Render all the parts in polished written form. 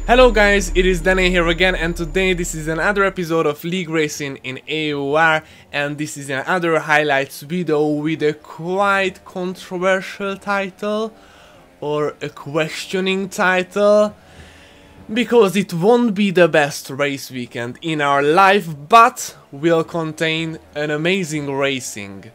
Hello guys, it is Danny here again, and today this is another episode of League Racing in AOR, and this is another highlights video with a quite controversial title, or a questioning title, because it won't be the best race weekend in our life, but will contain an amazing racing.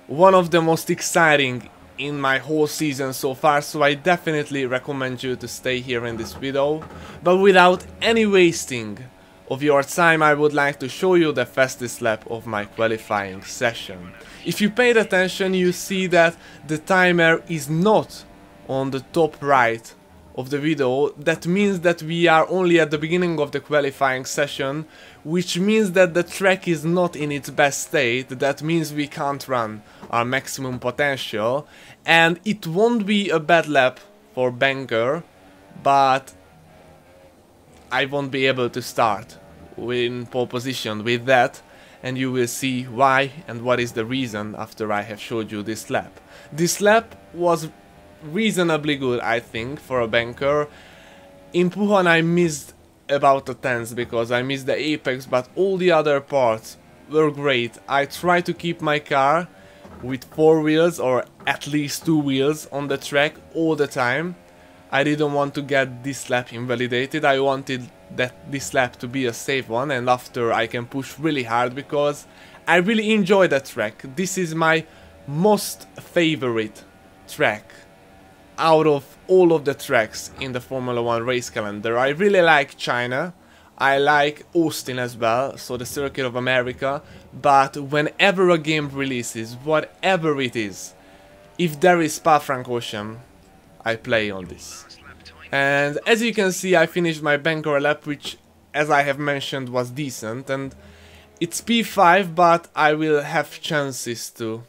One of the most exciting in my whole season so far, so I definitely recommend you to stay here in this video. But without any wasting of your time, I would like to show you the fastest lap of my qualifying session. If you paid attention, you see that the timer is not on the top right of the video. That means that we are only at the beginning of the qualifying session, which means that the track is not in its best state. That means we can't run our maximum potential, and it won't be a bad lap for Banker, but I won't be able to start in pole position with that, and you will see why and what is the reason after I have showed you this lap. This lap was reasonably good, I think, for a Banker. In Puhan I missed about a tenth because I missed the apex, but all the other parts were great. I tried to keep my car with 4 wheels or at least 2 wheels on the track all the time. I didn't want to get this lap invalidated. I wanted this lap to be a safe one, and after I can push really hard because I really enjoy that track. This is my most favorite track out of all of the tracks in the Formula 1 race calendar. I really like China, I like Austin as well, so the Circuit of America, but whenever a game releases, whatever it is, if there is Spa-Francorchamps, I play on this. And as you can see, I finished my Banker lap, which, as I have mentioned, was decent, and it's P5, but I will have chances to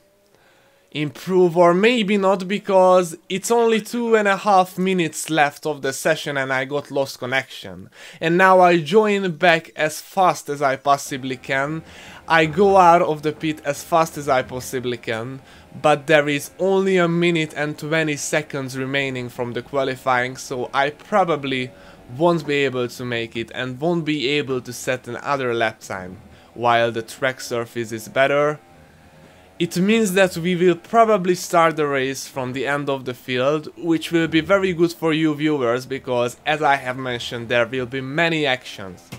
improve, or maybe not, because it's only 2.5 minutes left of the session and I got lost connection. And now I join back as fast as I possibly can. I go out of the pit as fast as I possibly can, but there is only 1 minute and 20 seconds remaining from the qualifying, so I probably won't be able to make it and won't be able to set another lap time while the track surface is better. It means that we will probably start the race from the end of the field, which will be very good for you viewers, because as I have mentioned, there will be many actions.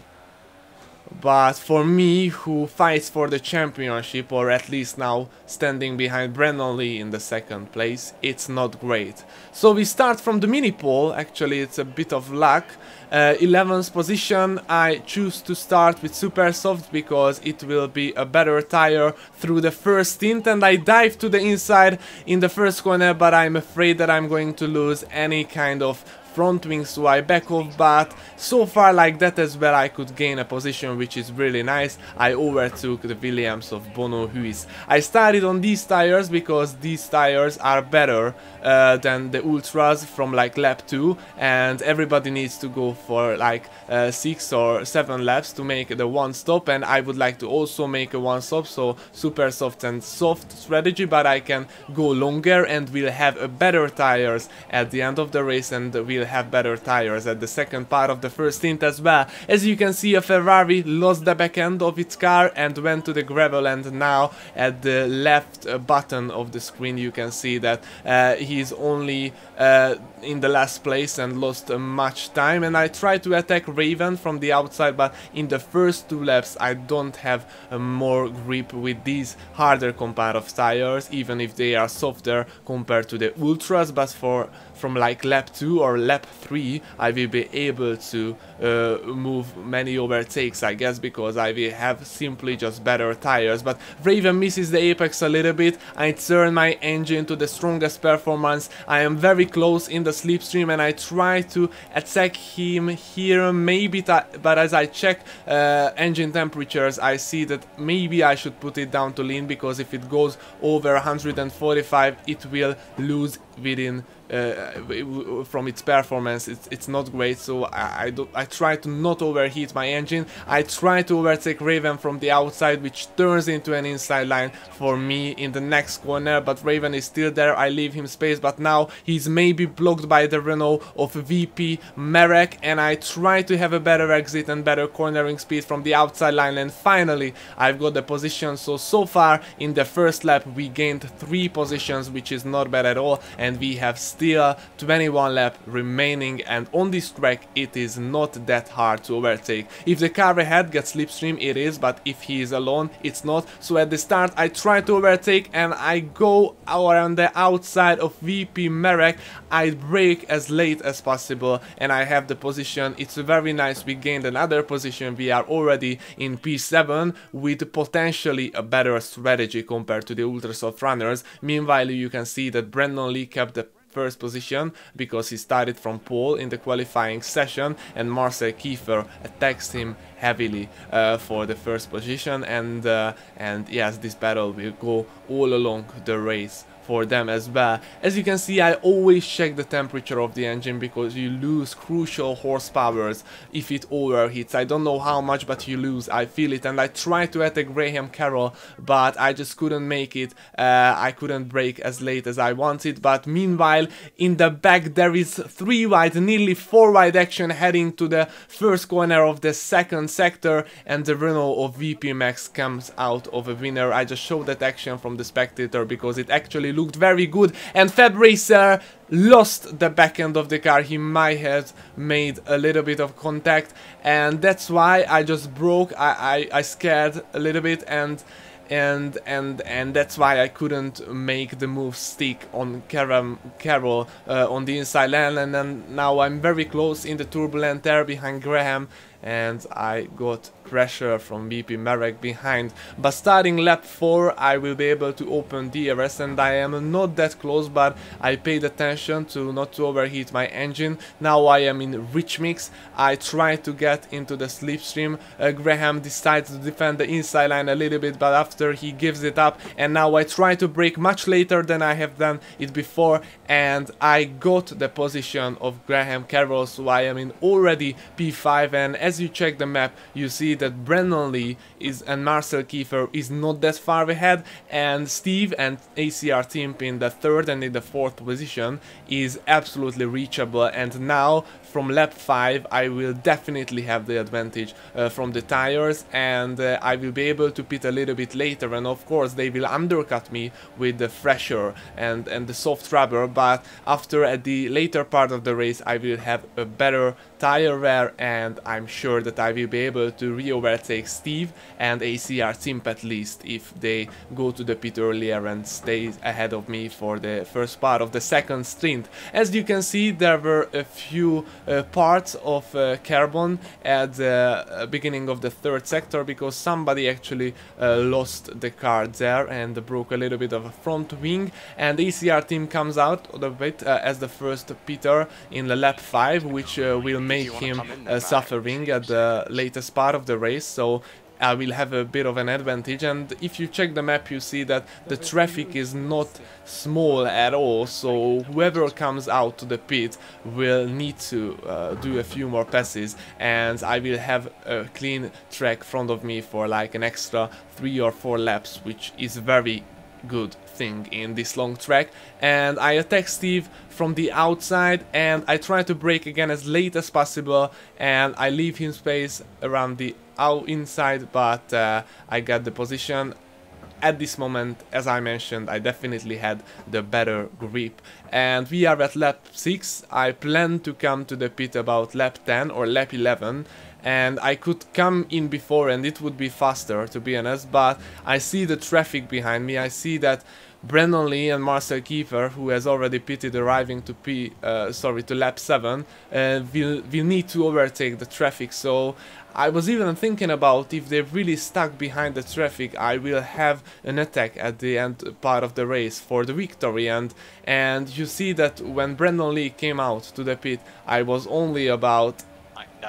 But for me, who fights for the championship, or at least now standing behind Brandon Lee in the second place, it's not great. So we start from the mini pole. Actually it's a bit of luck. 11th position, I choose to start with super soft because it will be a better tire through the first stint, and I dive to the inside in the first corner, but I'm afraid that I'm going to lose any kind of front wing, so I back off, but so far like that as well I could gain a position, which is really nice. I overtook the Williams of Bono Huis. I started on these tires because these tires are better than the Ultras from like lap 2, and everybody needs to go for like 6 or 7 laps to make the one stop, and I would like to also make a one stop, so super soft and soft strategy, but I can go longer and we'll have a better tires at the end of the race, and we'll have better tires at the second part of the first stint as well. As you can see, a Ferrari lost the back end of its car and went to the gravel, and now at the left button of the screen you can see that he's only in the last place and lost much time. And I tried to attack Raven from the outside, but in the first 2 laps I don't have more grip with these harder comparative tires, even if they are softer compared to the Ultras, but from like lap 2 or lap 3 I will be able to move many overtakes, I guess, because I will have simply just better tires. But Raven misses the apex a little bit. I turn my engine to the strongest performance. I am very close in the slipstream and I try to attack him here, maybe, but as I check engine temperatures I see that maybe I should put it down to lean, because if it goes over 145 it will lose within from its performance, it's not great. So I try to not overheat my engine. I try to overtake Raven from the outside, which turns into an inside line for me in the next corner, but Raven is still there. I leave him space, but now he's maybe blocked by the Renault of VP Marek, and I try to have a better exit and better cornering speed from the outside line, and finally I've got the position. So far in the first lap we gained 3 positions, which is not bad at all, and we have still 21 lap remaining, and on this track it is not that hard to overtake. If the car ahead gets slipstream, it is, but if he is alone, it's not. So at the start I try to overtake and I go around the outside of VP Marek. I brake as late as possible and I have the position. It's very nice, we gained another position. We are already in P7 with potentially a better strategy compared to the Ultrasoft runners. Meanwhile, you can see that Brandon Lee kept the first position because he started from pole in the qualifying session, and Marcel Kiefer attacks him heavily for the first position, and yes, this battle will go all along the race for them as well. As you can see, I always check the temperature of the engine because you lose crucial horsepowers if it overheats. I don't know how much, but you lose, I feel it. And I tried to attack Graham Carroll, but I just couldn't make it. I couldn't brake as late as I wanted. But meanwhile, in the back there is 3 wide, nearly 4 wide action heading to the first corner of the second sector, and the Renault of VP Max comes out of a winner. I just showed that action from the spectator because it actually looked very good, and Fab Racer lost the back end of the car. He might have made a little bit of contact, and that's why I just broke. I scared a little bit, and that's why I couldn't make the move stick on Carroll on the inside lane, and then now I'm very close in the turbulent air behind Graham, and I got pressure from VP Marek behind. But starting lap 4 I will be able to open DRS, and I am not that close, but I paid attention to not to overheat my engine. Now I am in rich mix. I try to get into the slipstream. Graham decides to defend the inside line a little bit, but after he gives it up, and now I try to brake much later than I have done it before, and I got the position of Graham Carroll, so I am in already P5. And as you check the map, you see that Brandon Lee and Marcel Kiefer is not that far ahead, and Steve and ACR team in the 3rd and in the 4th position is absolutely reachable. And now from lap 5 I will definitely have the advantage from the tires, and I will be able to pit a little bit later, and of course they will undercut me with the fresher and the soft rubber, but after at the later part of the race I will have a better tire wear, and I'm sure that I will be able to re-overtake Steve and ACR team at least if they go to the pit earlier and stay ahead of me for the first part of the second stint. As you can see, there were a few parts of carbon at the beginning of the 3rd sector because somebody actually lost the car there and broke a little bit of a front wing, and ACR team comes out of the pit as the first pitter in the lap 5, which will make him suffering at the latest part of the race, so I will have a bit of an advantage. And if you check the map, you see that the traffic is not small at all, so whoever comes out to the pit will need to do a few more passes, and I will have a clean track front of me for like an extra 3 or 4 laps, which is very good thing in this long track. And I attack Steve from the outside, and I try to brake again as late as possible, and I leave him space around the inside, but I got the position. At this moment, as I mentioned, I definitely had the better grip, and we are at lap 6. I plan to come to the pit about lap 10 or lap 11, and I could come in before and it would be faster, to be honest, but I see the traffic behind me. I see that Brandon Lee and Marcel Kiefer, who has already pitted, arriving to lap 7, will need to overtake the traffic. So I was even thinking about, if they're really stuck behind the traffic, I will have an attack at the end part of the race for the victory. And you see that when Brandon Lee came out to the pit, I was only about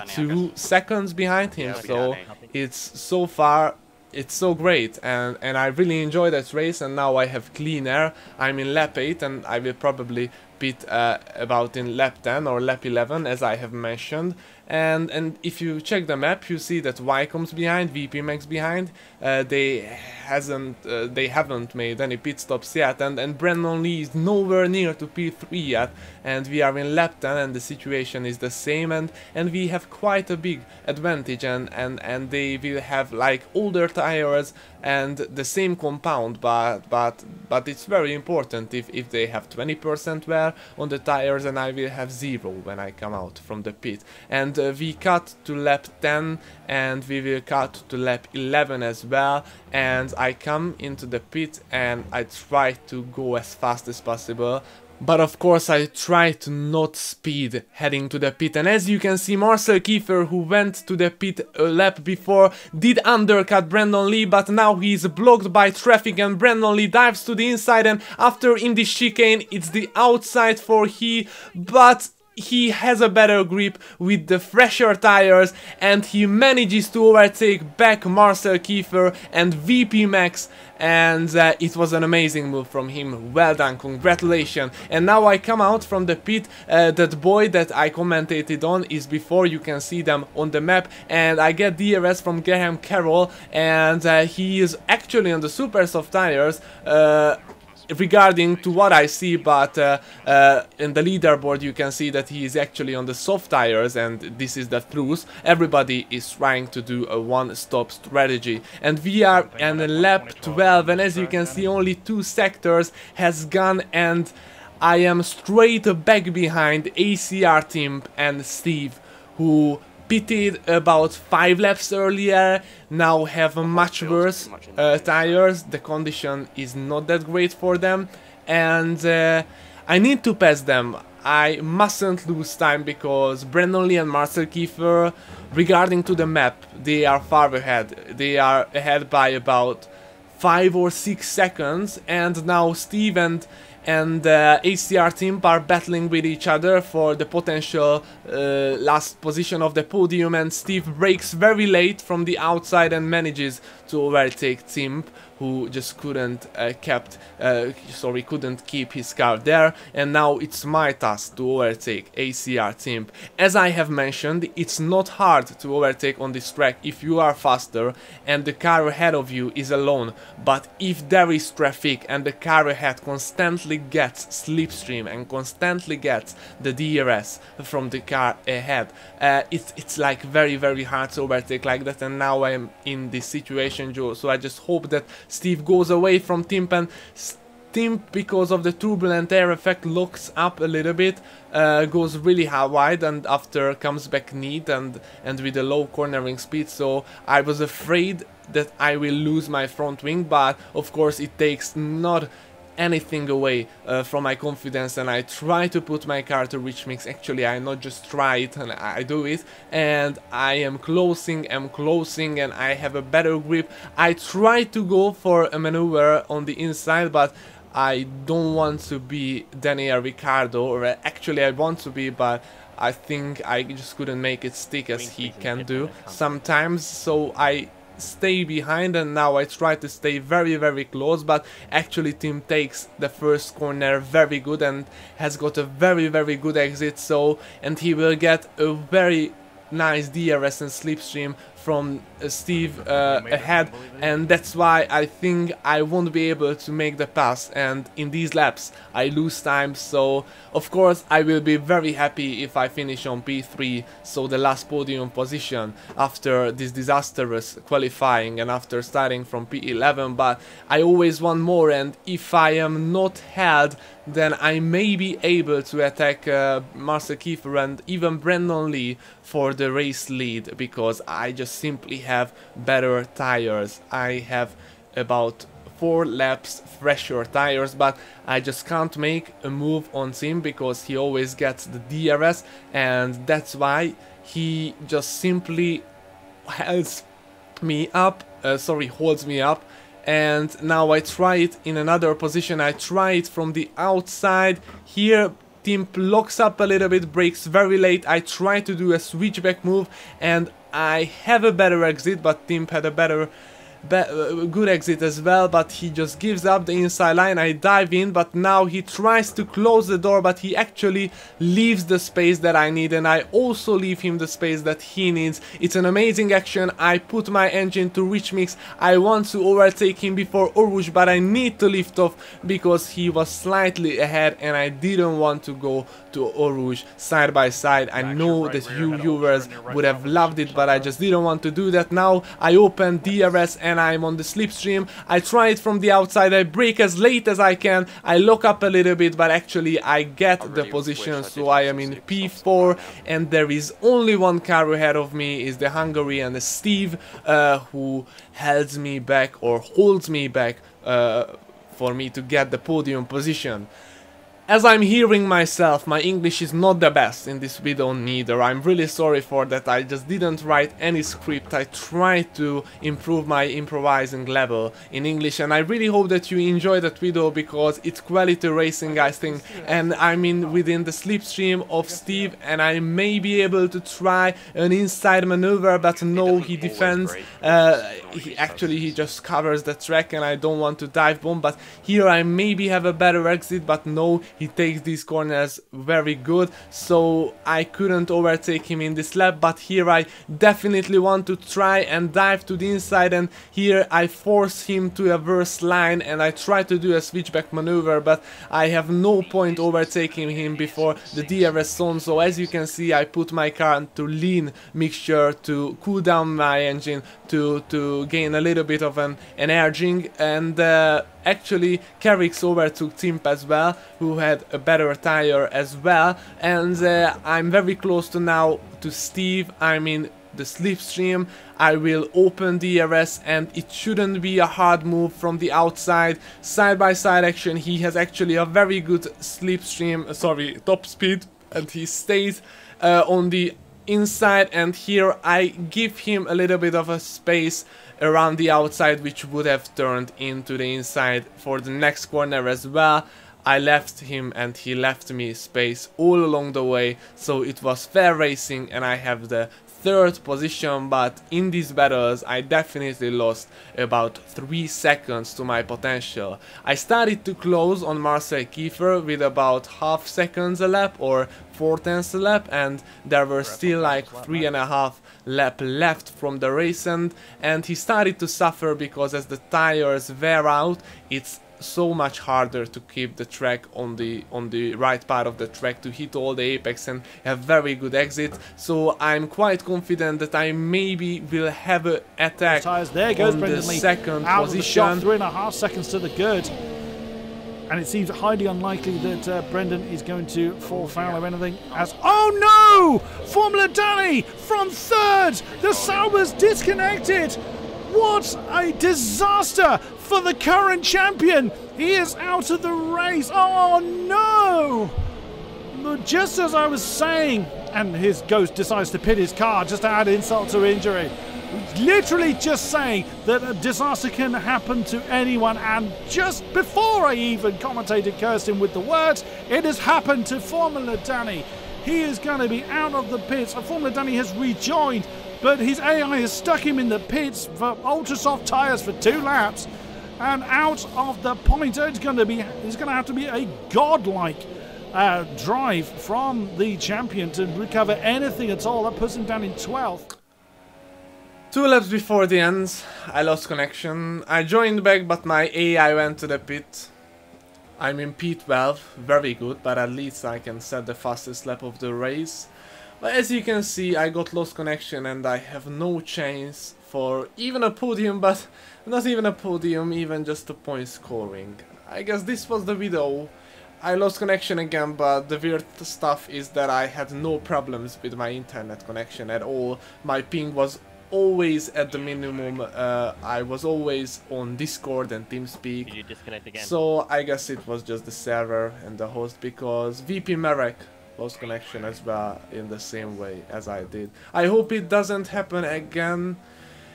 2 seconds behind him, so it's so far it's so great, and I really enjoy that race. And now I have clean air. I'm in lap 8 and I will probably pit about in lap 10 or lap 11, as I have mentioned. And if you check the map, you see that Y comes behind, VP Max behind. They haven't made any pit stops yet, and Brandon Lee is nowhere near to P3 yet, and we are in lap 10 and the situation is the same, and we have quite a big advantage, and they will have like older tires and the same compound, but it's very important if they have 20% wear on the tires, and I will have 0 when I come out from the pit. And we cut to lap 10 and we will cut to lap 11 as well, and I come into the pit and I try to go as fast as possible. But of course I try to not speed heading to the pit, and as you can see, Marcel Kiefer, who went to the pit a lap before, did undercut Brandon Lee, but now he is blocked by traffic and Brandon Lee dives to the inside, and after in the chicane it's the outside for he, but he has a better grip with the fresher tires and he manages to overtake back Marcel Kiefer and VP Max, and it was an amazing move from him. Well done, congratulations. And now I come out from the pit. That boy that I commentated on is before, you can see them on the map, and I get DRS from Graham Carroll, and he is actually on the super soft tires, regarding to what I see, but in the leaderboard you can see that he is actually on the soft tires, and this is the truth. Everybody is trying to do a one-stop strategy, and we are in lap 12, and as you can see, only 2 sectors has gone, and I am straight back behind ACR team and Steve, who pitted about 5 laps earlier, now have much worse tires. The condition is not that great for them, and I need to pass them. I mustn't lose time, because Brandon Lee and Marcel Kiefer, regarding to the map, they are far ahead. They are ahead by about 5 or 6 seconds, and now Steve and ACR team are battling with each other for the potential last position of the podium, and Steve breaks very late from the outside and manages to overtake Tim, who just couldn't keep his car there, and now it's my task to overtake ACR team. As I have mentioned, it's not hard to overtake on this track if you are faster and the car ahead of you is alone, but if there is traffic and the car ahead constantly gets slipstream and constantly gets the DRS from the car ahead, it's like very hard to overtake like that, and now I'm in this situation, so I just hope that Steve goes away from Tim, and Tim, because of the turbulent air effect, locks up a little bit, goes really wide, and after comes back neat and with a low cornering speed, so I was afraid that I will lose my front wing, but of course it takes not anything away from my confidence, and I try to put my car to rich mix. Actually, I not just try it, and I do it, and I am closing, and I have a better grip. I try to go for a maneuver on the inside, but I don't want to be Daniel Ricciardo, or actually I want to be, but I think I just couldn't make it stick as he can do sometimes, so I stay behind, and now I try to stay very close, but actually Tim takes the first corner very good and has got a very good exit, so, and he will get a very nice DRS and slipstream from Steve ahead, and that's why I think I won't be able to make the pass, and in these laps I lose time, so of course I will be very happy if I finish on P3, so the last podium position after this disastrous qualifying and after starting from P11, but I always want more, and if I am not held, then I may be able to attack Marcel Kiefer and even Brandon Lee for the race lead, because I just simply have better tires. I have about 4 laps fresher tires, but I just can't make a move on Tim because he always gets the DRS, and that's why he just simply holds me up, and now I try it in another position. I try it from the outside. Here Tim locks up a little bit, brakes very late. I try to do a switchback move and I have a better exit, but Tim had a better good exit as well, but he just gives up the inside line. I dive in, but now he tries to close the door, but he actually leaves the space that I need, and I also leave him the space that he needs. It's an amazing action. I put my engine to rich mix. I want to overtake him before Oruj, but I need to lift off because he was slightly ahead and I didn't want to go to Oruj side by side. I know that you viewers would have loved it, but I just didn't want to do that. Now I open DRS and I'm on the slipstream. I try it from the outside. I brake as late as I can. I lock up a little bit, but actually I get the position, so I am in P4 and there is only one car ahead of me, is the Hungarian Steve, who holds me back for me to get the podium position. As I'm hearing myself, my English is not the best in this video neither. I'm really sorry for that. I just didn't write any script. I tried to improve my improvising level in English, and I really hope that you enjoyed that video because it's quality racing, I think, and I'm within the slipstream of Steve, and I may be able to try an inside maneuver, but no, he defends. He just covers the track, and I don't want to dive bomb, but here I maybe have a better exit, but no, he takes these corners very good, so I couldn't overtake him in this lap. But here I definitely want to try and dive to the inside, and here I force him to a worse line and I try to do a switchback maneuver, but I have no point overtaking him before the DRS zone. So as you can see, I put my car into lean mixture to cool down my engine, to gain a little bit of an energy, and actually Carrick's overtook Timp as well, who had a better tire as well, and I'm very close to now to Steve. I'm in the slipstream. I will open DRS and it shouldn't be a hard move from the outside. Side by side action. He has actually a very good slipstream, top speed, and he stays on the inside, and here I give him a little bit of a space around the outside, which would have turned into the inside for the next corner as well. I left him and he left me space all along the way, so it was fair racing and I have the third position. But in these battles I definitely lost about 3 seconds to my potential. I started to close on Marcel Kiefer with about half seconds a lap or 4/10 a lap, and there were still like 3.5 lap left from the race end, and he started to suffer because as the tires wear out, it's so much harder to keep the track on the right part of the track, to hit all the apex and have very good exit. So I'm quite confident that I maybe will have an attack there goes on Brendan the Lee second out position. of the shot, 3.5 seconds to the good, and it seems highly unlikely that Brendan is going to fall foul of anything. As oh no, formuladani from third, the Sauber's disconnected. What a disaster for the current champion. He is out of the race. Oh no! But just as I was saying, and his ghost decides to pit his car just to add insult to injury. Literally just saying that a disaster can happen to anyone, and just before I even commentated cursed him with the words, it has happened to formuladani. He is going to be out of the pits. formuladani has rejoined, but his AI has stuck him in the pits for ultra soft tyres for 2 laps, and out of the point. It's going to have to be a godlike drive from the champion to recover anything at all. That puts him down in 12th. 2 laps before the end, I lost connection. I joined back, but my AI went to the pit. I'm in P12, very good, but at least I can set the fastest lap of the race. But as you can see, I got lost connection and I have no chance for even a podium, but not even a podium, even just a point scoring. I guess this was the video. I lost connection again, but the weird stuff is that I had no problems with my internet connection at all. My ping was always at the minimum. I was always on Discord and TeamSpeak. Did you disconnect again? So I guess it was just the server and the host, because VP Marek lost connection as well in the same way as I did. I hope it doesn't happen again.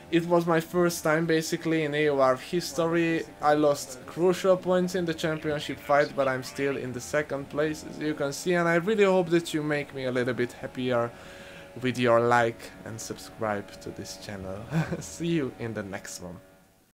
It was my first time basically in AOR history. I lost crucial points in the championship fight, but I'm still in the 2nd place, as you can see, and I really hope that you make me a little bit happier with your like and subscribe to this channel. See you in the next one.